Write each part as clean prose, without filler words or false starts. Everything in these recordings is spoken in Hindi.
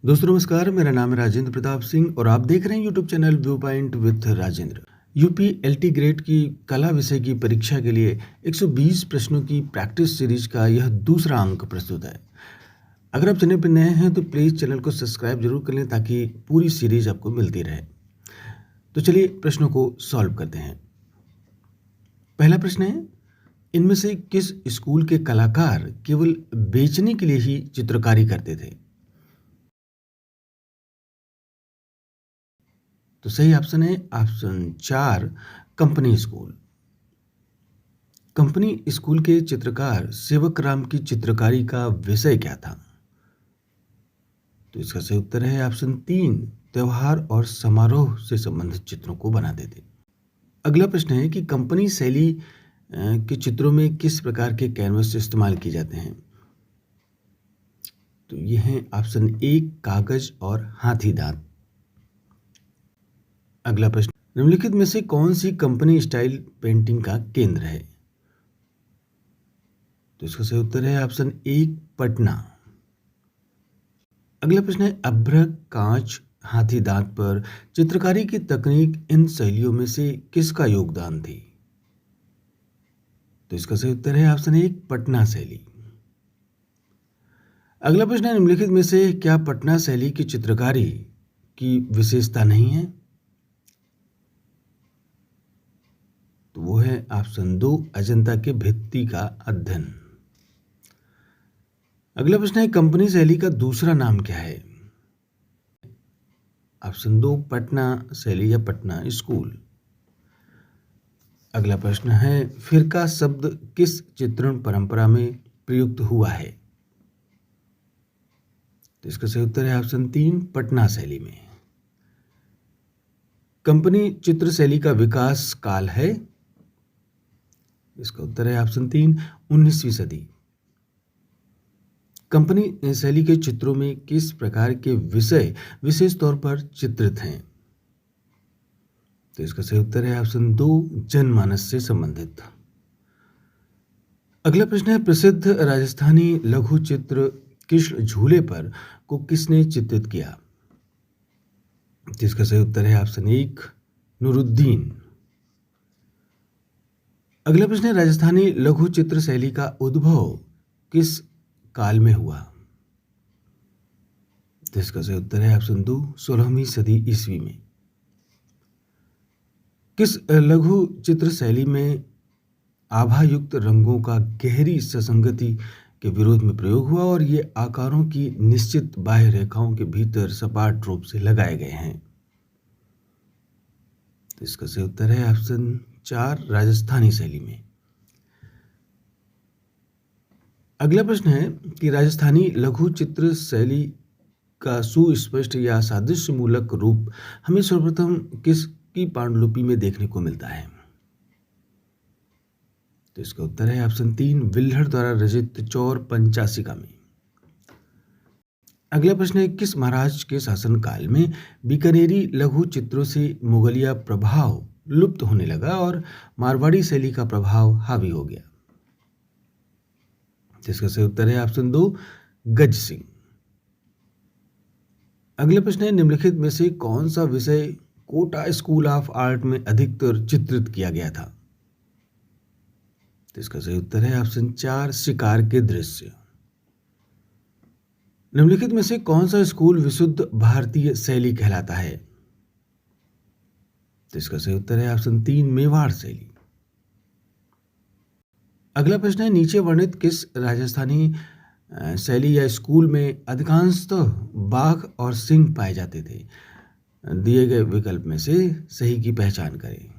दोस्तों नमस्कार, मेरा नाम है राजेंद्र प्रताप सिंह और आप देख रहे हैं YouTube channel view point with Rajendra. UP LT grade की कला विषय की परीक्षा के लिए 120 प्रश्नों की प्रैक्टिस सीरीज का यह दूसरा अंक प्रस्तुत है। अगर आप चैनल पर नए हैं तो प्लीज़ चैनल को सब्सक्राइब जरूर कर लें ताकि पूरी सीरीज आपको मिलती रहे। तो चलिए प्रश्नों को सॉल्व करते हैं। पहला प्रश्न है, इनमें से किस स्कूल के कलाकार केवल बेचने के लिए ही चित्रकारी करते थे? तो सही ऑप्शन है option 4, company school. Company school के चित्रकार सेवक राम की चित्रकारी का विषय क्या था? तो इसका सही उत्तर है ऑप्शन 3, त्योहार और समारोह से संबंधित चित्रों को बनाते थे। अगला प्रश्न है कि कंपनी शैली के चित्रों में किस प्रकार के कैनवस इस्तेमाल किए जाते हैं? तो ये हैं ऑप्शन 1, कागज और हाथी दांत। अगला प्रश्न, निम्नलिखित में से कौन सी कंपनी स्टाइल पेंटिंग का केंद्र है? तो इसका सही उत्तर है ऑप्शन 1, पटना। अगला प्रश्न है, अभ्रक, कांच, हाथी दांत पर चित्रकारी की तकनीक इन शैलियों में से किसका योगदान थी? तो इसका सही उत्तर है ऑप्शन 1, पटना शैली। अगला प्रश्न है, निम्नलिखित में से क्या पटना शैली की चित्रकारी की विशेषता नहीं है? तो वो है ऑप्शन 2, अजंता के भित्ति का अध्ययन। अगला प्रश्न है, कंपनी शैली का दूसरा नाम क्या है? ऑप्शन 2, पटना शैली या पटना स्कूल। अगला प्रश्न है, फिरका शब्द किस चित्रण परंपरा में प्रयुक्त हुआ है? तो इसका सही उत्तर है ऑप्शन 3, पटना शैली में। कंपनी चित्र शैली का विकास काल है? इसका उत्तर है ऑप्शन 3, 19वीं सदी। कंपनी शैली के चित्रों में किस प्रकार के विषय विशेष तौर पर चित्रित हैं? तो इसका सही उत्तर है ऑप्शन 2, जनमानस से संबंधित। अगला प्रश्न है, प्रसिद्ध राजस्थानी लघु चित्र कृष्ण झूले पर को किसने चित्रित किया? तो इसका सही उत्तर है ऑप्शन 1, नूरुद्दीन। अगला प्रश्न है, राजस्थानी लघु चित्र शैली का उद्भव किस काल में हुआ? तो इसका सही उत्तर है ऑप्शन 2, 16वीं सदी ईस्वी में। किस लघु चित्र शैली में आभायुक्त रंगों का गहरी ससंगति के विरोध में प्रयोग हुआ और ये आकारों की निश्चित बाह्य रेखाओं के भीतर सपाट रूप से लगाए गए हैं? तो इसका सही उत्तर है ऑप्शन 4, राजस्थानी शैली में। अगला प्रश्न है कि राजस्थानी लघु चित्र शैली का सुस्पष्ट या सादृश्य मूलक रूप हमें सर्वप्रथम किसकी पांडुलिपि में देखने को मिलता है? तो इसका उत्तर है ऑप्शन 3, विल्हड़ द्वारा रचित चौर पंचाशिका में। अगला प्रश्न है, किस महाराज के शासनकाल में बीकानेरी लघु चित्रों से मुगलिया प्रभाव लुप्त होने लगा और मारवाड़ी शैली का प्रभाव हावी हो गया? जिसका सही उत्तर है ऑप्शन 2, गज सिंह। अगला प्रश्न है, निम्नलिखित में से कौन सा विषय कोटा स्कूल ऑफ आर्ट में अधिकतर चित्रित किया गया था? तो इसका सही उत्तर है ऑप्शन 4, शिकार के दृश्य। निम्नलिखित में से कौन सा स्कूल विशुद्ध भारतीय शैली कहलाता है? तो इसका सही उत्तर है ऑप्शन 3, मेवाड़ शैली। अगला प्रश्न है, नीचे वर्णित किस राजस्थानी शैली या स्कूल में अधिकांशतः बाघ और सिंह पाए जाते थे? दिए गए विकल्प में से सही की पहचान करें।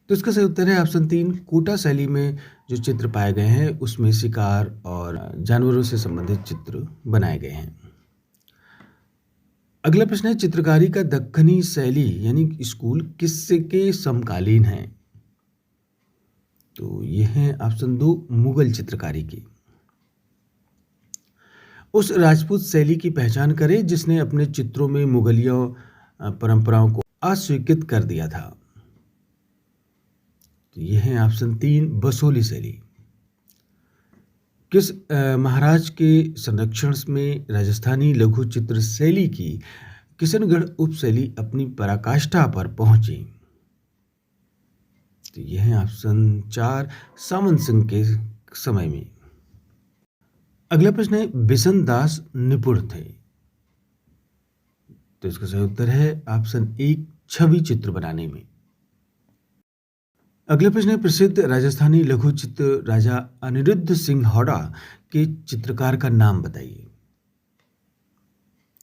तो इसका सही उत्तर है ऑप्शन 3, कोटा शैली में जो चित्र पाए गए हैं उसमें शिकार और जानवरों से संबंधित चित्र बनाए गए हैं। अगला प्रश्न है, चित्रकारी का दक्खनी शैली यानी स्कूल किससे के समकालीन है? तो ये है ऑप्शन 2, मुगल चित्रकारी की। उस राजपूत शैली की पहचान करें जिसने अपने चित्रों में मुगलियों परंपराओं को अस्वीकृत कर दिया था? तो ये है ऑप्शन 3, बसोली शैली। किस महाराज के संरक्षण में राजस्थानी लघु चित्र शैली की किशनगढ़ उपशैली अपनी पराकाष्ठा पर पहुंची? तो यह है ऑप्शन 4 सामंत सिंह के समय में। अगला प्रश्न है बिशन दास निपुण थे। तो इसका सही उत्तर है ऑप्शन 1 छवि चित्र बनाने में। अगला प्रश्न है प्रसिद्ध राजस्थानी लघु चित्र राजा अनिरुद्ध सिंह हौडा के चित्रकार का नाम बताइए।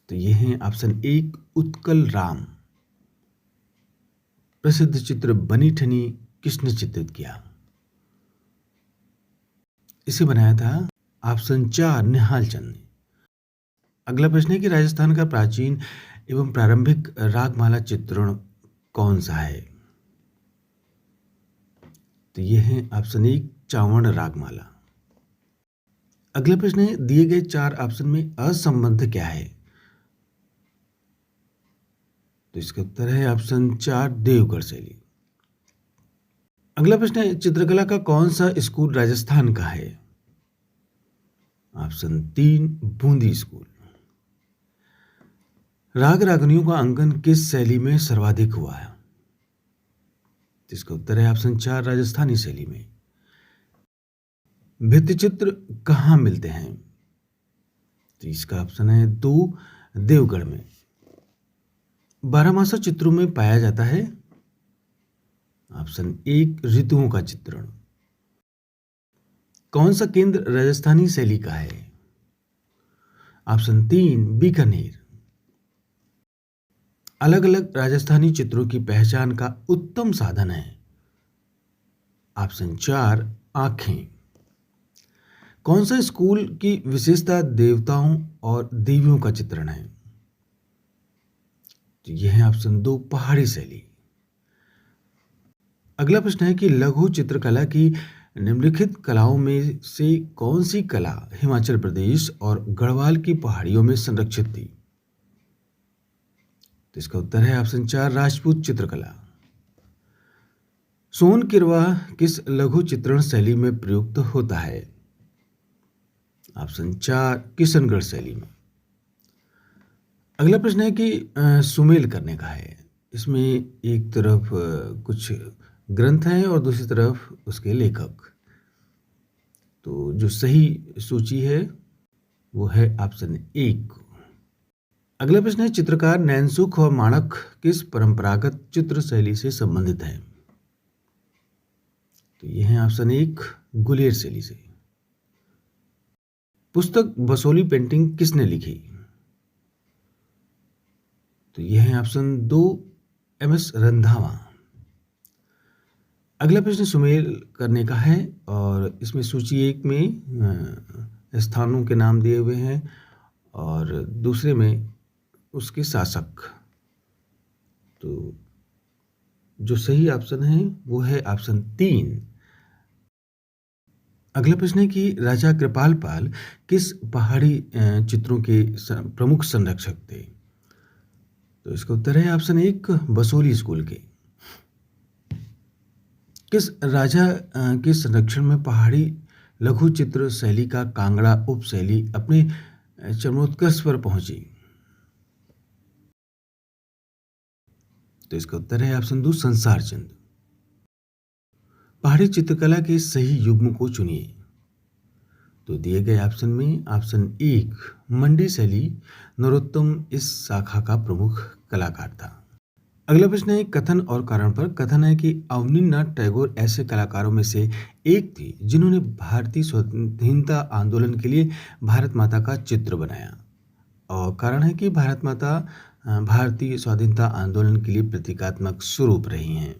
तो यह है ऑप्शन 1 उत्कल राम। प्रसिद्ध चित्र बनी ठनी किसने चित्रित किया? इसे बनाया था ऑप्शन 4 निहाल चंद ने। अगला प्रश्न है कि राजस्थान का प्राचीन एवं प्रारंभिक रागमाला चित्रण कौन सा है? तो यह है ऑप्शन 1 चावण रागमाला। अगला प्रश्न है दिए गए 4 ऑप्शन में असंबद्ध क्या है? तो इसका उत्तर है ऑप्शन 4 देवगढ़ शैली। अगला प्रश्न है चित्रकला का कौन सा स्कूल राजस्थान का है? Option 3 Bundi school. राग रागनियों का अंकन किस शैली में सर्वाधिक हुआ है? इसका उत्तर है ऑप्शन 4 राजस्थानी शैली में। भित्तिचित्र कहाँ मिलते हैं? तो इसका ऑप्शन है 2 देवगढ़ में। बारहमासा चित्रों में पाया जाता है ऑप्शन 1 ऋतुओं का चित्रण। कौन सा केंद्र राजस्थानी शैली का है? ऑप्शन 3 बीकानेर। अलग अलग राजस्थानी चित्रों की पहचान का उत्तम साधन है ऑप्शन 4 आंखें। कौन सा स्कूल की विशेषता देवताओं और देवियों का चित्रण है? तो यह है ऑप्शन 2 पहाड़ी शैली। अगला प्रश्न है कि लघु चित्रकला की निम्नलिखित कलाओं में से कौन सी कला हिमाचल प्रदेश और गढ़वाल की पहाड़ियों में संरक्षित थी? तो इसका उत्तर है ऑप्शन 4 राजपूत चित्रकला। सोन किरवा किस लघु चित्रण शैली में प्रयुक्त होता है? ऑप्शन 4 किशनगढ़ शैली में। अगला प्रश्न है कि सुमेल करने का है। इसमें एक तरफ कुछ ग्रंथ हैं और दूसरी तरफ उसके लेखक। तो जो सही सूची है वो है ऑप्शन 1। अगला प्रश्न है चित्रकार नैनसुख और माणक किस परंपरागत चित्र शैली से संबंधित है? तो यह है ऑप्शन 1 गुलेर शैली से। पुस्तक बसोली पेंटिंग किसने लिखी? तो यह है ऑप्शन 2 एम.एस. रंधावा। अगला प्रश्न सुमेल करने का है और इसमें सूची 1 में स्थानों के नाम दिए हुए हैं और दूसरे में उसके शासक। तो जो सही ऑप्शन है वो है ऑप्शन 3। अगला प्रश्न है कि राजा कृपाल पाल किस पहाड़ी चित्रों के प्रमुख संरक्षक थे? तो इसका उत्तर है ऑप्शन 1 बसोली स्कूल के। किस राजा के संरक्षण में पहाड़ी लघु चित्र शैली का कांगड़ा उपशैली अपने चरमोत्कर्ष पर पहुंची? तो इसका उत्तर है ऑप्शन 2 संसार चंद। पहाड़ी चित्रकला के सही युग्म को चुनिए। तो दिए गए ऑप्शन में ऑप्शन 1 मंडी शैली नरोत्तम इस शाखा का प्रमुख कलाकार था। अगला प्रश्न है कथन और कारण पर। कथन है कि अवनींद्रनाथ टैगोर ऐसे कलाकारों में से एक थी जिन्होंने भारतीय स्वाधीनता आंदोलन के लिए भारत माता का चित्र बनाया। और कारण है कि भारत माता भारतीय स्वाधीनता आंदोलन के लिए प्रतीकात्मक स्वरूप रही हैं।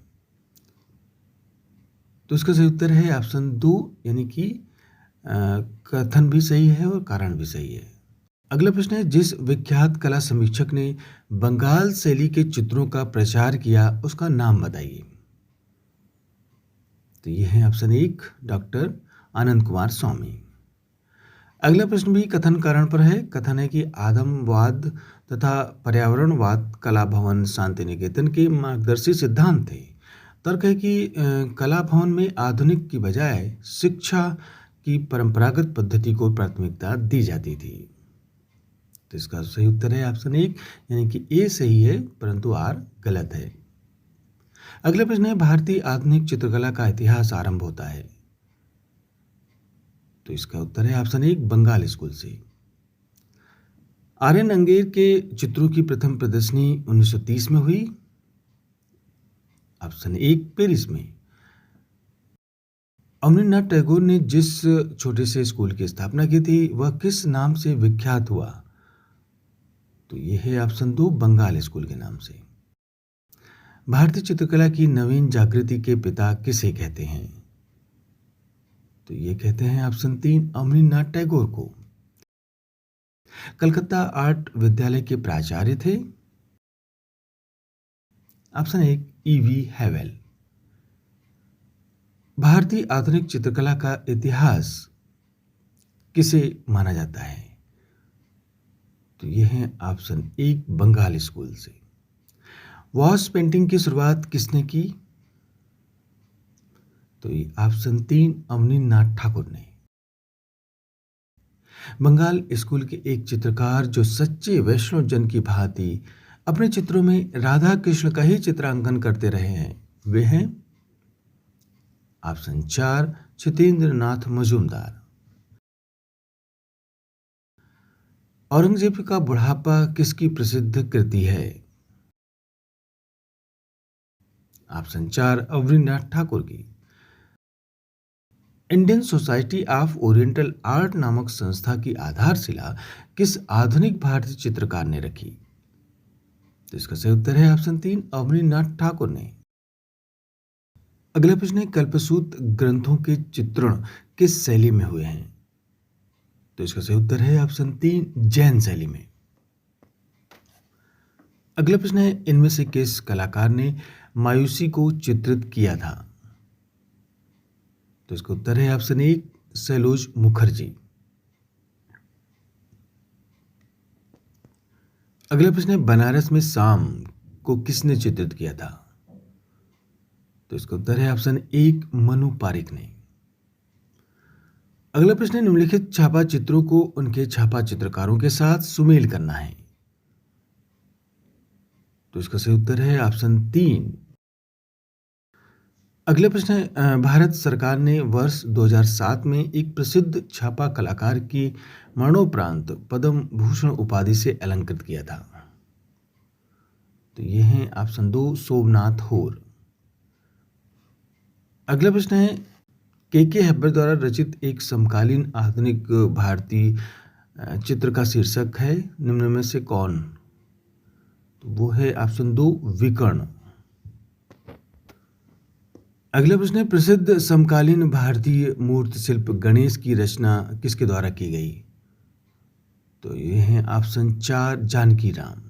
तो इसका सही उत्तर है ऑप्शन 2 यानी कि कथन भी सही है और कारण भी सही है। अगला प्रश्न है जिस विख्यात कला समीक्षक ने बंगाल शैली के चित्रों का प्रचार किया उसका नाम बताइए। तो यह है ऑप्शन 1 डॉक्टर आनंद कुमार स्वामी। अगला प्रश्न भी कथन कारण पर है। कथन है कि आदमवाद तथा पर्यावरणवाद कला भवन शांति निकेतन के मार्गदर्शी सिद्धांत थे। तर्क है कि कला भवन में आधुनिक की बजाय शिक्षा की परंपरागत पद्धति को प्राथमिकता दी जाती थी। तो इसका सही उत्तर है ऑप्शन एक, यानी कि ए सही है परंतु आर गलत है। अगला प्रश्न है, भारतीय आधुनिक चित्रकला का इतिहास आरंभ होता है। तो इसका उत्तर है ऑप्शन एक, बंगाल स्कूल से। आर्यन अंगेर के चित्रों की प्रथम प्रदर्शनी 1930 में हुई। ऑप्शन एक, पेरिस में। अमरींद्रनाथ टैगोर ने जिस छोटे से स्कूल की स्थापना की थी वह किस नाम से विख्यात हुआ? तो यह है ऑप्शन दो, बंगाल स्कूल के नाम से। भारतीय चित्रकला की नवीन जागृति के पिता किसे कहते हैं? तो ये कहते हैं ऑप्शन तीन, अमरींद्रनाथ टैगोर को। कलकत्ता आर्ट विद्यालय के प्राचार्य थे। ऑप्शन एक, ईवी हैवेल। भारतीय आधुनिक चित्रकला का इतिहास किसे माना जाता है? तो यह है ऑप्शन एक, बंगाल स्कूल से। वॉश पेंटिंग की शुरुआत किसने की? तो ये ऑप्शन तीन, अवनींद्रनाथ ठाकुर ने। बंगाल स्कूल के एक चित्रकार जो सच्चे वैष्णव जन की भांति अपने चित्रों में राधा कृष्ण का ही चित्रांकन करते रहे हैं, वे हैं ऑप्शन चार, छितेंद्र नाथ मजूमदार। औरंगजेब का बुढ़ापा किसकी प्रसिद्ध कृति है? ऑप्शन चार, अवनींद्रनाथ ठाकुर की। Indian society of oriental art नामक संस्था की आधारशिला किस आधुनिक भारतीय चित्रकार ने रखी? तो इसका सही उत्तर है ऑप्शन तीन, अवनींद्रनाथ ठाकुर ने। अगला प्रश्न है, कल्पसूत्र ग्रंथों के चित्रण किस शैली में हुए हैं? तो इसका सही उत्तर है ऑप्शन तीन, जैन शैली में। अगला प्रश्न है, इनमें से किस कलाकार ने मायूसी को चित्रित किया था? तो इसका उत्तर है ऑप्शन एक, सैलोज मुखर्जी। अगला प्रश्न है, बनारस में शाम को किसने चित्रित किया था? तो इसका उत्तर है ऑप्शन एक, मनु पारिक ने। अगला प्रश्न है, निम्नलिखित छापा चित्रों को उनके छापा चित्रकारों के साथ सुमेल करना है। तो इसका सही उत्तर है ऑप्शन तीन। अगला प्रश्न है, भारत सरकार ने वर्ष 2007 में एक प्रसिद्ध छापा कलाकार की मरणोपरांत पद्म भूषण उपाधि से अलंकृत किया था। तो ये है ऑप्शन दो, सोमनाथ होर। अगला प्रश्न है, के हेब्बर द्वारा रचित एक समकालीन आधुनिक भारतीय चित्र का शीर्षक है निम्न में से कौन? तो वो है ऑप्शन दो, विकर्ण। अगला प्रश्न है, प्रसिद्ध समकालीन भारतीय मूर्ति शिल्प गणेश की रचना किसके द्वारा की गई? तो ये है ऑप्शन चार, जानकी राम।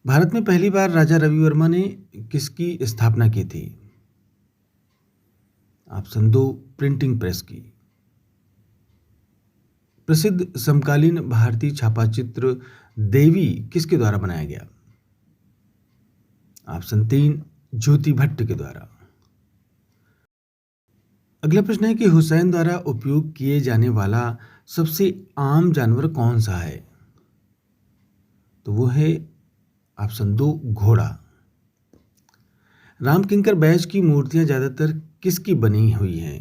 भारत में पहली बार राजा रवि वर्मा ने किसकी स्थापना की थी? ऑप्शन दो, प्रिंटिंग प्रेस की। प्रसिद्ध समकालीन भारतीय छापा चित्र देवी किसके द्वारा बनाया गया? ऑप्शन तीन, ज्योति भट्ट के द्वारा। अगला प्रश्न है कि हुसैन द्वारा उपयोग किए जाने वाला सबसे आम जानवर कौन सा है? तो वो है ऑप्शन दो, घोड़ा। रामकिंकर बैच की मूर्तियां ज्यादातर किसकी बनी हुई हैं?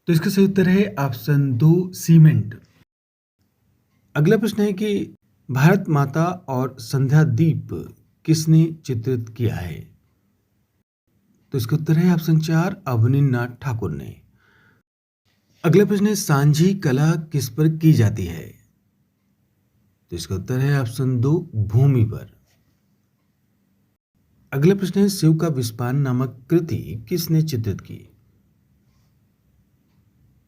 तो इसका सही उत्तर है ऑप्शन दो, सीमेंट। अगला प्रश्न है कि भारत माता और संध्या दीप किसने चित्रित किया है? तो इसका उत्तर है ऑप्शन चार, अवनींद्रनाथ ठाकुर ने। अगला प्रश्न है, सांझी कला किस पर की जाती है? तो इसका उत्तर है ऑप्शन दो, भूमि पर। अगला प्रश्न है, शिव का विस्पान नामक कृति किसने चित्रित की?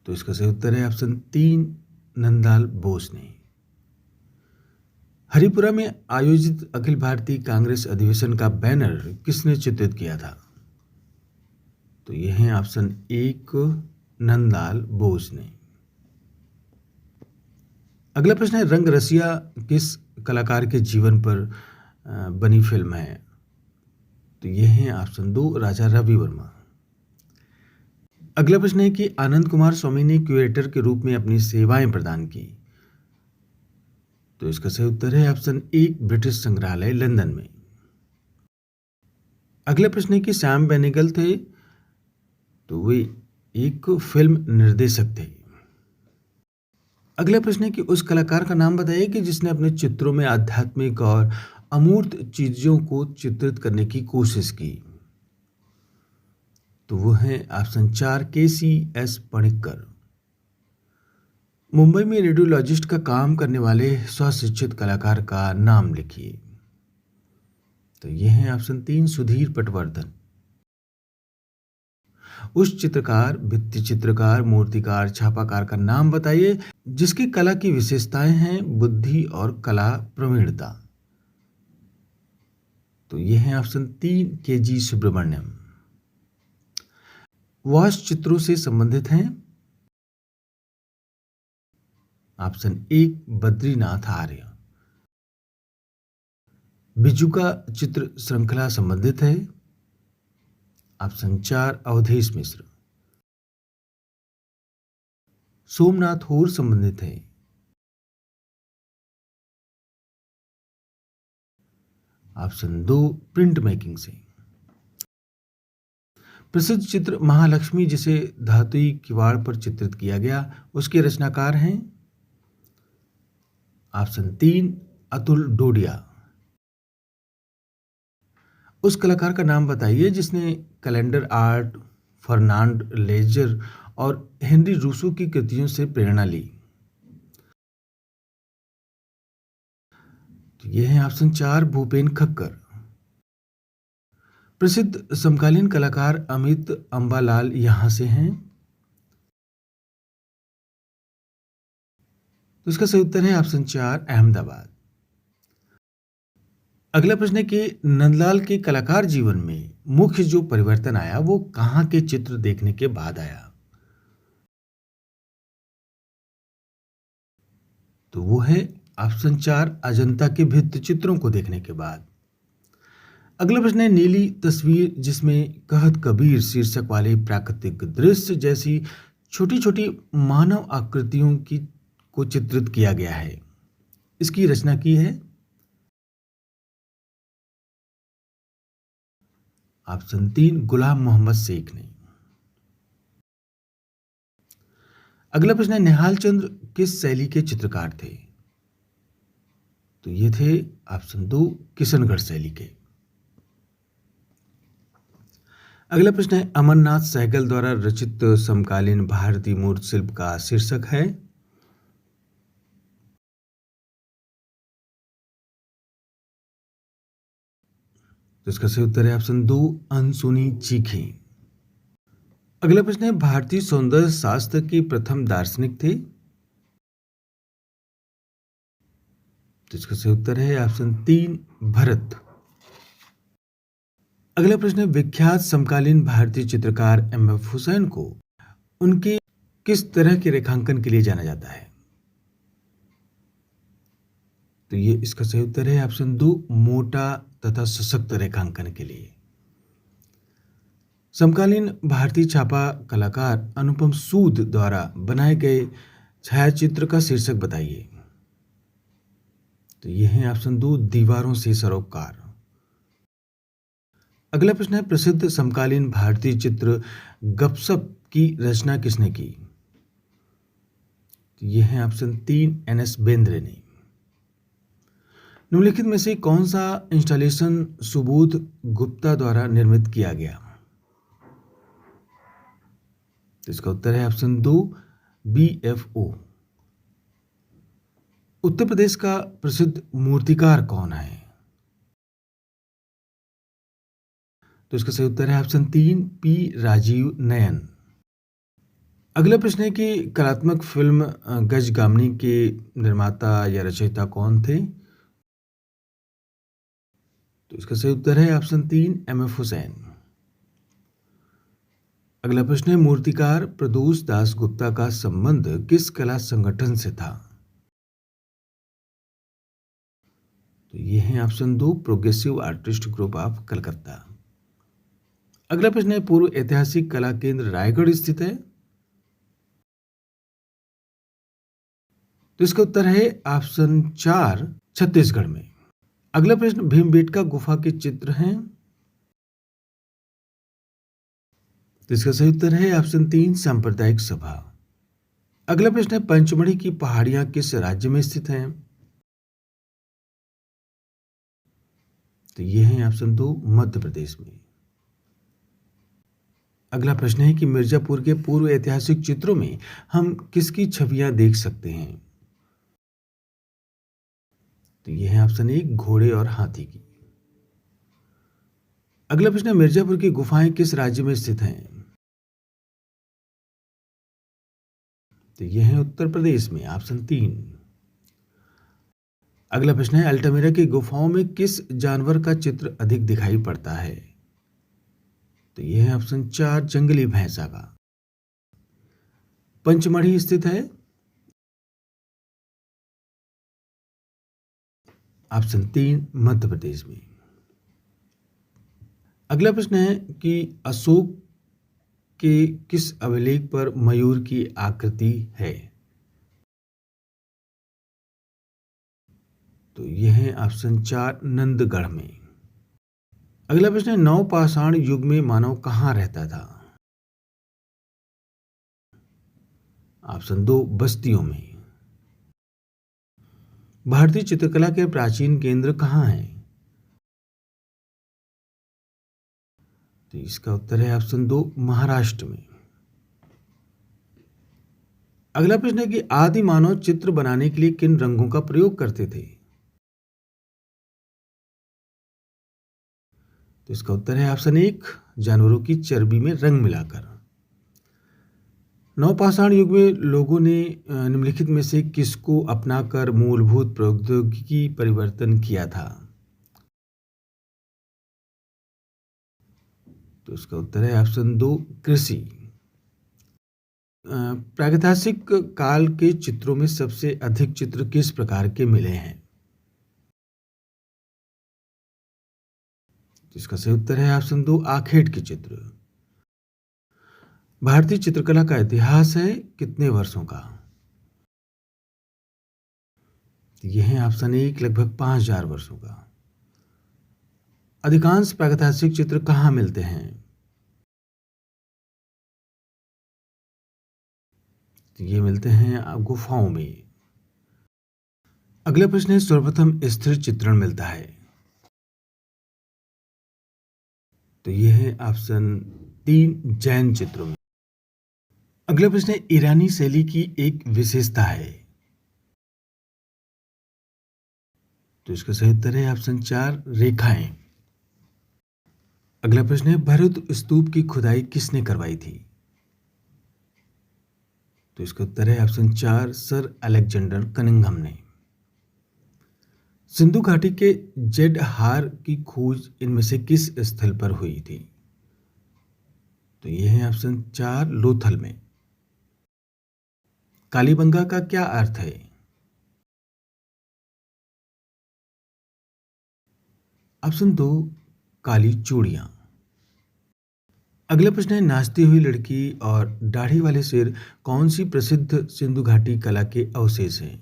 तो इसका सही उत्तर है ऑप्शन तीन, नंदलाल बोस ने। हरिपुरा में आयोजित अखिल भारतीय कांग्रेस अधिवेशन का बैनर किसने चित्रित किया था? तो यह है ऑप्शन एक, नंदलाल बोस ने। अगला प्रश्न है, रंग रसिया किस कलाकार के जीवन पर बनी फिल्म है? तो यह है ऑप्शन दो, राजा रवि वर्मा। अगला प्रश्न है कि आनंद कुमार स्वामी ने क्यूरेटर के रूप में अपनी सेवाएं प्रदान की। तो इसका सही उत्तर है ऑप्शन ए, ब्रिटिश संग्रहालय लंदन में। अगला प्रश्न है कि सैम बेनेगल थे, तो वे एक फिल्म निर्देशक थे। अगला प्रश्न है कि उस कलाकार का नाम बताइए कि जिसने अपने चित्रों में आध्यात्मिक और अमूर्त चीजों को चित्रित करने की कोशिश की। तो वो है ऑप्शन 4, KCS पणिक्कर। मुंबई में रेडियोलॉजिस्ट का काम करने वाले स्वशिक्षित कलाकार का नाम लिखिए। तो ये है ऑप्शन 3, सुधीर पटवर्धन। उस चित्रकार, भित्ति चित्रकार, मूर्तिकार, छापाकार का नाम बताइए जिसकी कला की विशेषताएं हैं बुद्धि और कला प्रवीणता। तो ये है ऑप्शन 3, KG सुब्रमण्यम। वास्तु चित्रों से संबंधित हैं। ऑप्शन 1, बद्रीनाथ आर्य। बिजू का चित्र श्रृंखला संबंधित है। ऑप्शन 4, अवधेश मिश्र। सोमनाथ होर संबंधित है। ऑप्शन 2, प्रिंट मेकिंग से। प्रसिद्ध चित्र महालक्ष्मी जिसे धातुई किवाड़ पर चित्रित किया गया, उसके रचनाकार हैं। ऑप्शन 3, अतुल डोडिया। उस कलाकार का नाम बताइए जिसने कैलेंडर आर्ट, फर्नांड लेजर और हेनरी रूसो की कृतियों से प्रेरणा ली। तो यह है ऑप्शन 4, भूपेन खक्कर। प्रसिद्ध समकालीन कलाकार अमित अंबालाल यहां से हैं। तो इसका सही उत्तर है ऑप्शन 4, अहमदाबाद। अगला प्रश्न है कि नंदलाल के कलाकार जीवन में मुख्य जो परिवर्तन आया वो कहां के चित्र देखने के बाद आया। तो वो है ऑप्शन 4, अजंता के भित्ति चित्रों को देखने के बाद। अगला प्रश्न है नीली तस्वीर जिसमें कहत कबीर शीर्षक वाले प्राकृतिक दृश्य जैसी छोटी छोटी मानव आकृतियों की को चित्रित किया गया है, इसकी रचना की है। ऑप्शन 3, गुलाम मोहम्मद शेख ने। अगला प्रश्न है निहाल चंद्र किस शैली के चित्रकार थे। तो ये थे ऑप्शन 2, किशनगढ़ शैली के। अगला प्रश्न है अमरनाथ सहगल द्वारा रचित समकालीन भारतीय मूर्त शिल्प का शीर्षक है। तो इसका सही उत्तर है ऑप्शन 2, अनसुनी चीखें। अगला प्रश्न है भारतीय सौंदर्य शास्त्र के प्रथम दार्शनिक थे। तो इसका सही उत्तर है ऑप्शन 3, भरत। अगला प्रश्न है विख्यात समकालीन भारतीय चित्रकार MF हुसैन को उनके किस तरह के रेखांकन के लिए जाना जाता है। तो ये इसका सही उत्तर है ऑप्शन 2, मोटा तथा सशक्त रेखांकन के लिए। समकालीन भारतीय छापा कलाकार अनुपम सूद द्वारा बनाए गए छायाचित्र का शीर्षक बताइए। तो ये है ऑप्शन 2, दीवारों से सरोकार। अगला प्रश्न है प्रसिद्ध समकालीन भारतीय चित्र गपसप की रचना किसने की। तो ये है ऑप्शन 3, NS बेंद्रे ने। निम्नलिखित में से कौन सा इंस्टॉलेशन सुबोध गुप्ता द्वारा निर्मित किया गया। तो इसका उत्तर है ऑप्शन 2, BFO। उत्तर प्रदेश का प्रसिद्ध मूर्तिकार कौन है। तो इसका सही उत्तर है ऑप्शन 3, P राजीव नयन। अगला प्रश्न है कि कलात्मक फिल्म गजगामनी के निर्माता या रचयिता कौन थे। तो इसका सही उत्तर है ऑप्शन 3, MF हुसैन। अगला प्रश्न है मूर्तिकार प्रदोष दास गुप्ता का संबंध किस कला संगठन से था। तो ये है option 2, progressive artist group of Calcutta. अगला प्रश्न है, पूर्व ऐतिहासिक कला केंद्र रायगढ़ स्थित है? तो इसका उत्तर है ऑप्शन 4, छत्तीसगढ़ में। अगला प्रश्न, भीमबेटका गुफा के चित्र हैं? तो इसका सही उत्तर है ऑप्शन 3, सांप्रदायिक सभा। अगला प्रश्न है, पंचमढ़ी की पहाड़ियां किस राज्य में स्थित हैं? तो ये है ऑप्शन 2, मध्य प्रदेश में। अगला प्रश्न है कि मिर्जापुर के पूर्व ऐतिहासिक चित्रों में हम किसकी छवियां देख सकते हैं? तो ये है ऑप्शन 1, घोड़े और हाथी की। अगला प्रश्न है, मिर्जापुर की गुफाएं किस राज्य में स्थित हैं? तो ये है उत्तर प्रदेश में, ऑप्शन 3। अगला प्रश्न है, अल्टामिरा की गुफाओं में किस जानवर का चित्र अधिक दिखाई पड़ता है? तो ये है ऑप्शन 4, जंगली भैंसा का। पंचमढ़ी स्थित है? ऑप्शन 3, मध्य प्रदेश में। अगला प्रश्न है कि अशोक के किस अभिलेख पर मयूर की आकृति है? तो यह है ऑप्शन 4, नंदगढ़ में। अगला प्रश्न है, नवपाषाण युग में मानव कहाँ रहता था? ऑप्शन 2, बस्तियों में। भारतीय चित्रकला के प्राचीन केंद्र कहाँ हैं? तो इसका उत्तर है ऑप्शन 2, महाराष्ट्र में। अगला प्रश्न है कि आदि मानव चित्र बनाने के लिए किन रंगों का प्रयोग करते थे? तो इसका उत्तर है ऑप्शन 1, जानवरों की चर्बी में रंग मिलाकर। नवपाषाण युग में लोगों ने निम्नलिखित में से किसको अपनाकर मूलभूत प्रौद्योगिकी परिवर्तन किया था? तो इसका उत्तर है ऑप्शन 2, कृषि। प्रागैतिहासिक काल के चित्रों में सबसे अधिक चित्र किस प्रकार के मिले हैं? तो इसका सही उत्तर है ऑप्शन 2, आखेट के चित्र। भारतीय चित्रकला का इतिहास है कितने वर्षों का? यह है ऑप्शन 1, लगभग 5000 वर्षों का। अधिकांश प्रागैतिहासिक चित्र कहाँ मिलते हैं? ये मिलते हैं गुफाओं में। अगला प्रश्न है, सर्वप्रथम स्थिर चित्रण मिलता है? तो यह है ऑप्शन 3, जैन चित्रों में। अगला प्रश्न है, ईरानी शैली की एक विशेषता है? तो इसका सही उत्तर है ऑप्शन 4, रेखाएं। अगला प्रश्न है, भरत स्तूप की खुदाई किसने करवाई थी? तो इसका उत्तर है ऑप्शन 4, सर अलेक्जेंडर कनिंघम ने। सिंधु घाटी के जेड हार की खोज इनमें से किस स्थल पर हुई थी? तो यह है ऑप्शन 4, लोथल में। कालीबंगा का क्या अर्थ है? ऑप्शन 2, काली चूड़ियां। अगला प्रश्न है, नाचती हुई लड़की और दाढ़ी वाले शेर कौन सी प्रसिद्ध सिंधु घाटी कला के अवशेष हैं?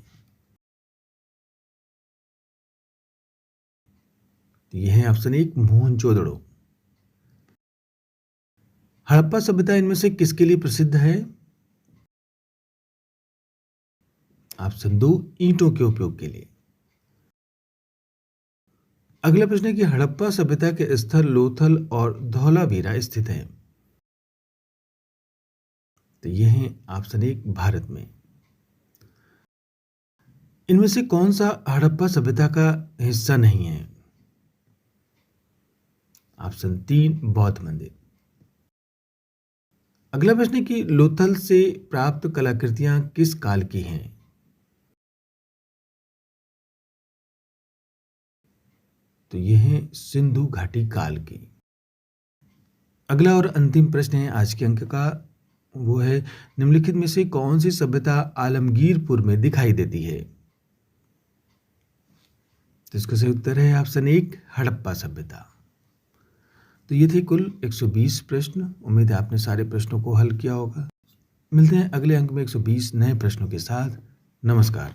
तो यह है ऑप्शन 1, मोहनजोदड़ो। हड़प्पा सभ्यता इनमें से किसके लिए प्रसिद्ध है? ऑप्शन 2, ईंटों के उपयोग के लिए। अगला प्रश्न है कि हड़प्पा सभ्यता के स्थल लोथल और धौलावीरा स्थित हैं? तो यह है ऑप्शन 1, भारत में। इनमें से कौन सा हड़प्पा सभ्यता का हिस्सा नहीं है? ऑप्शन 3, बौद्ध मंदिर। अगला प्रश्न है कि लोथल से प्राप्त कलाकृतियां किस काल की हैं? तो यह है सिंधु घाटी काल की। अगला और अंतिम प्रश्न है आज के अंक का, वो है, निम्नलिखित में से कौन सी सभ्यता आलमगीरपुर में दिखाई देती है? तो इसका सही उत्तर है ऑप्शन 1, हड़प्पा सभ्यता। तो ये थे कुल 120 प्रश्न। उम्मीद है आपने सारे प्रश्नों को हल किया होगा। मिलते हैं अगले अंक में 120 नए प्रश्नों के साथ। नमस्कार।